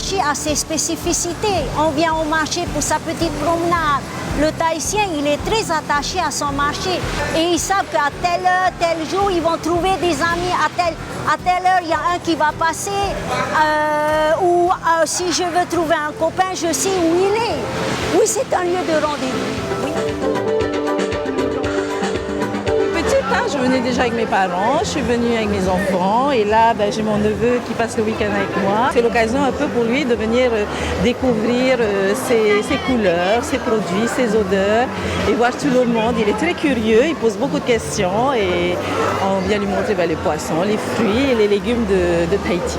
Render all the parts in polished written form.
marché a ses spécificités. On vient au marché pour sa petite promenade. Le Tahitien, il est très attaché à son marché. Et ils savent qu'à telle heure, tel jour, ils vont trouver des amis. À telle heure, il y a un qui va passer. Ou si je veux trouver un copain, je sais où il est. Oui, c'est un lieu de rendez-vous. Oui. Je venais déjà avec mes parents, je suis venue avec mes enfants et là j'ai mon neveu qui passe le week-end avec moi. C'est l'occasion un peu pour lui de venir découvrir ses couleurs, ses produits, ses odeurs et voir tout le monde. Il est très curieux, il pose beaucoup de questions et on vient lui montrer les poissons, les fruits et les légumes de Tahiti.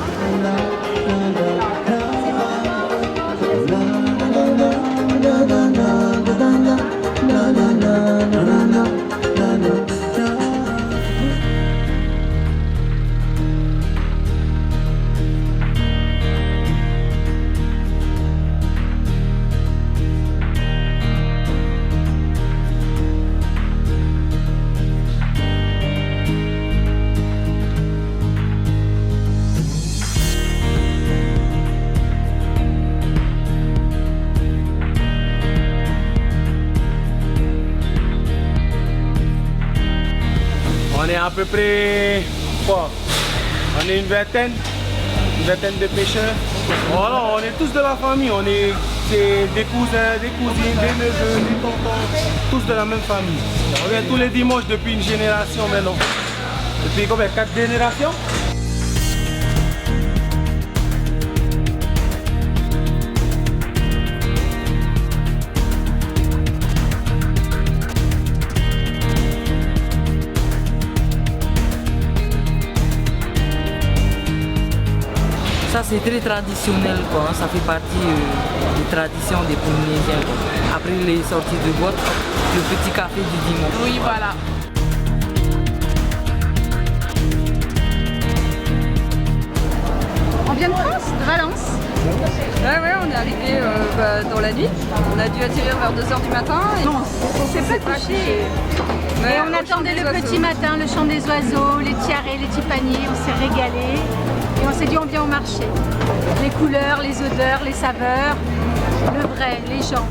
On est à peu près, on est une vingtaine de pêcheurs. Voilà, on est tous de la famille, c'est des cousins, des cousines, des neveux, des tontons, tous de la même famille. On vient tous les dimanches depuis une génération maintenant. Depuis combien? 4 générations? Ça c'est très traditionnel, quoi. Ça fait partie des traditions des Polynésiens, quoi. Après les sorties de boîte, le petit café du dimanche. Oui, voilà. On vient de France, de Valence. Ouais, on est arrivé dans la nuit. On a dû atterrir vers 2h du matin. Et non, on s'est pas couché. Et on attendait le petit matin, le chant des oiseaux, les tiarets, les petits paniers, on s'est régalé. Et on s'est dit on vient au marché. Les couleurs, les odeurs, les saveurs, le vrai, les gens.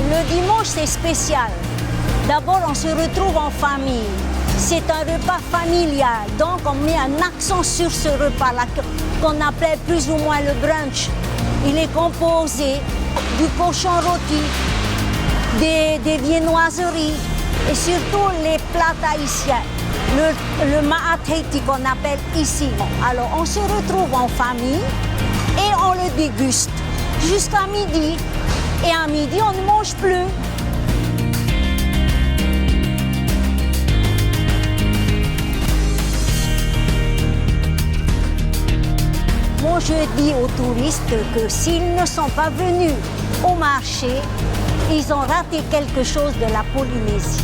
Le dimanche, c'est spécial. D'abord, on se retrouve en famille. C'est un repas familial, donc on met un accent sur ce repas-là qu'on appelle plus ou moins le brunch. Il est composé du cochon rôti, des viennoiseries et surtout les plats tahitiens, le ma'a Tahiti qu'on appelle ici. Alors on se retrouve en famille et on le déguste jusqu'à midi. Et à midi, on ne mange plus. Moi, je dis aux touristes que s'ils ne sont pas venus au marché, ils ont raté quelque chose de la Polynésie.